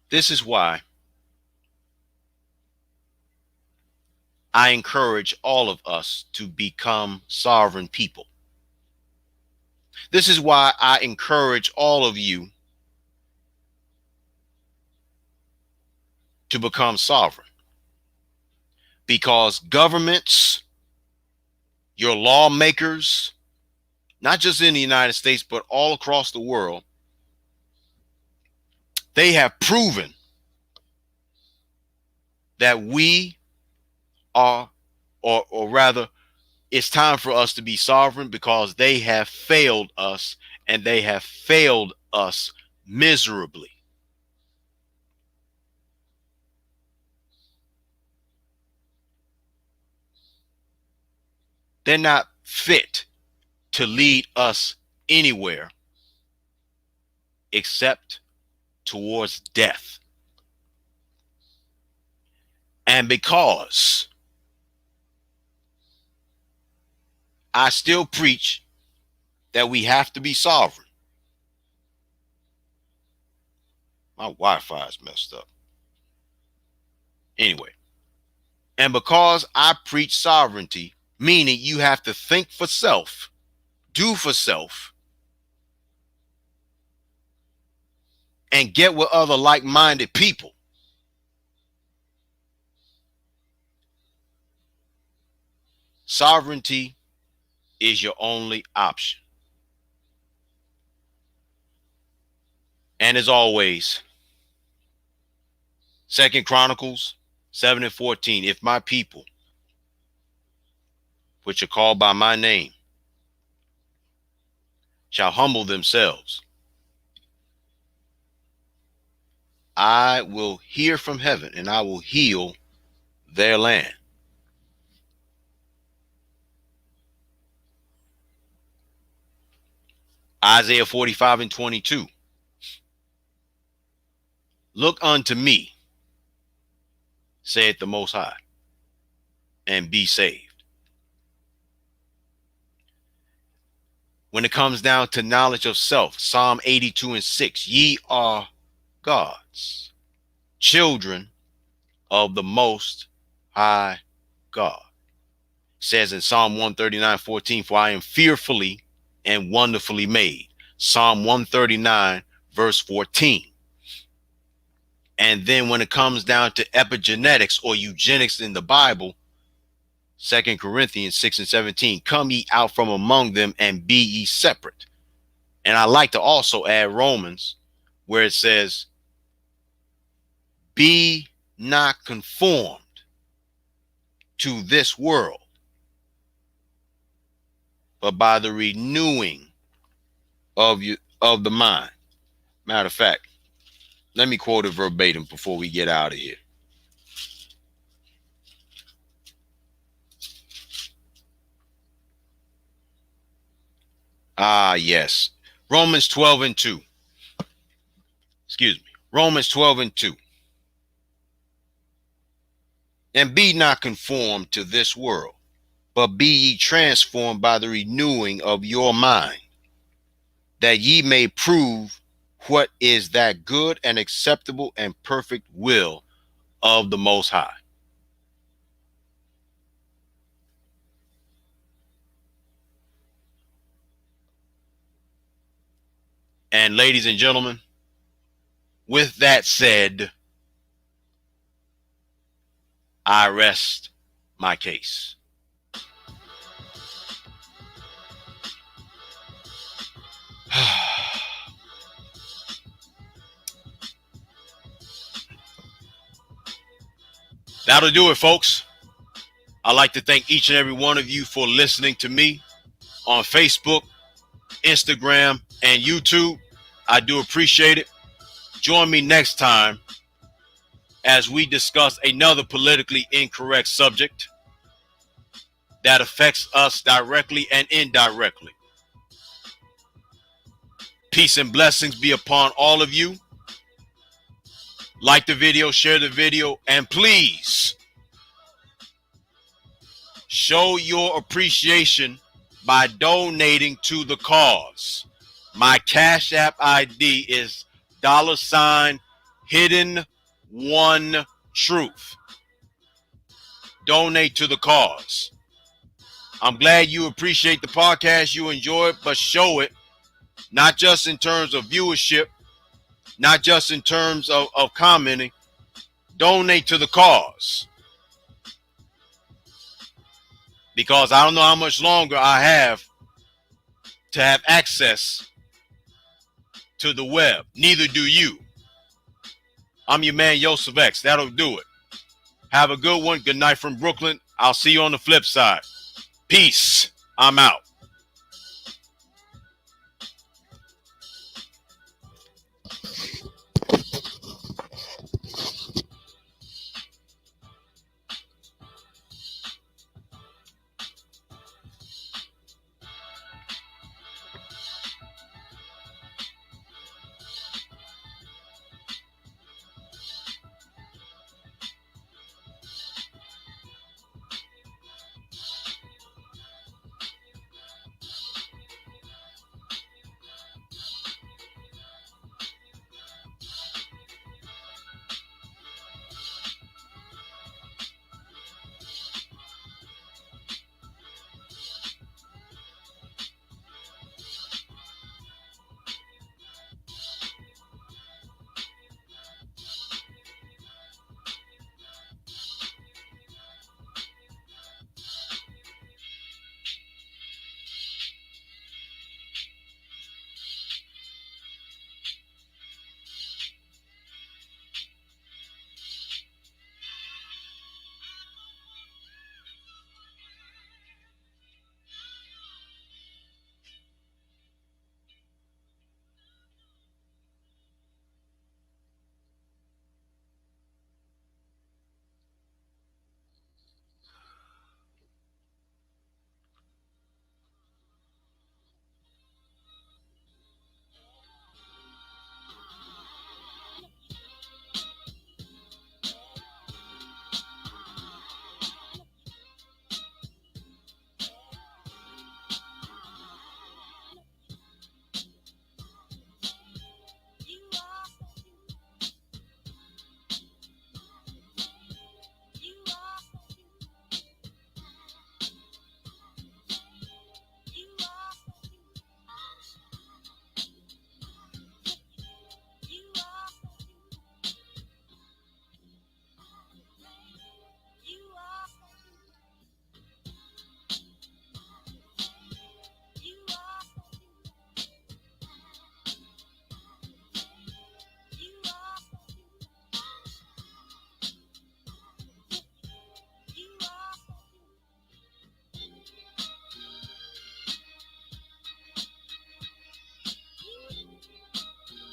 This is why I encourage all of us to become sovereign people. This is why I encourage all of you to become sovereign. Because governments, your lawmakers, not just in the United States, but all across the world, they have proven that we are, or rather, it's time for us to be sovereign, because they have failed us, and they have failed us miserably. They're not fit to lead us anywhere except towards death. And because I still preach that we have to be sovereign. My Wi-Fi is messed up. Anyway, and because I preach sovereignty, meaning you have to think for self, do for self, and get with other like-minded people. Sovereignty is your only option. And as always, 2 Chronicles 7:14, if my people, which are called by my name, shall humble themselves, I will hear from heaven and I will heal their land. Isaiah 45:22. Look unto me, saith the Most High, and be saved. When it comes down to knowledge of self, Psalm 82:6, ye are gods, children of the Most High God. says in Psalm 139:14, for I am fearfully and wonderfully made. Psalm 139 verse 14. And then when it comes down to epigenetics or eugenics in the Bible, 2 Corinthians 6:17, come ye out from among them and be ye separate. And I like to also add Romans, where it says, be not conformed to this world, but by the renewing of the mind. Matter of fact, let me quote it verbatim before we get out of here. Yes. Romans 12:2. Excuse me. Romans 12:2. And be not conformed to this world, but be ye transformed by the renewing of your mind, that ye may prove what is that good and acceptable and perfect will of the Most High. And ladies and gentlemen, with that said, I rest my case. That'll do it, folks. I'd like to thank each and every one of you for listening to me on Facebook, Instagram, and YouTube. I do appreciate it. Join me next time as we discuss another politically incorrect subject that affects us directly and indirectly. Peace and blessings be upon all of you. Like the video, share the video, and please show your appreciation by donating to the cause. My Cash App ID is $hidden1truth. Donate to the cause. I'm glad you appreciate the podcast, you enjoy it, but show it, not just in terms of viewership, not just in terms of commenting. Donate to the cause. Because I don't know how much longer I have to have access to the web. Neither do you. I'm your man, Yosef X. That'll do it. Have a good one. Good night from Brooklyn. I'll see you on the flip side. Peace. I'm out.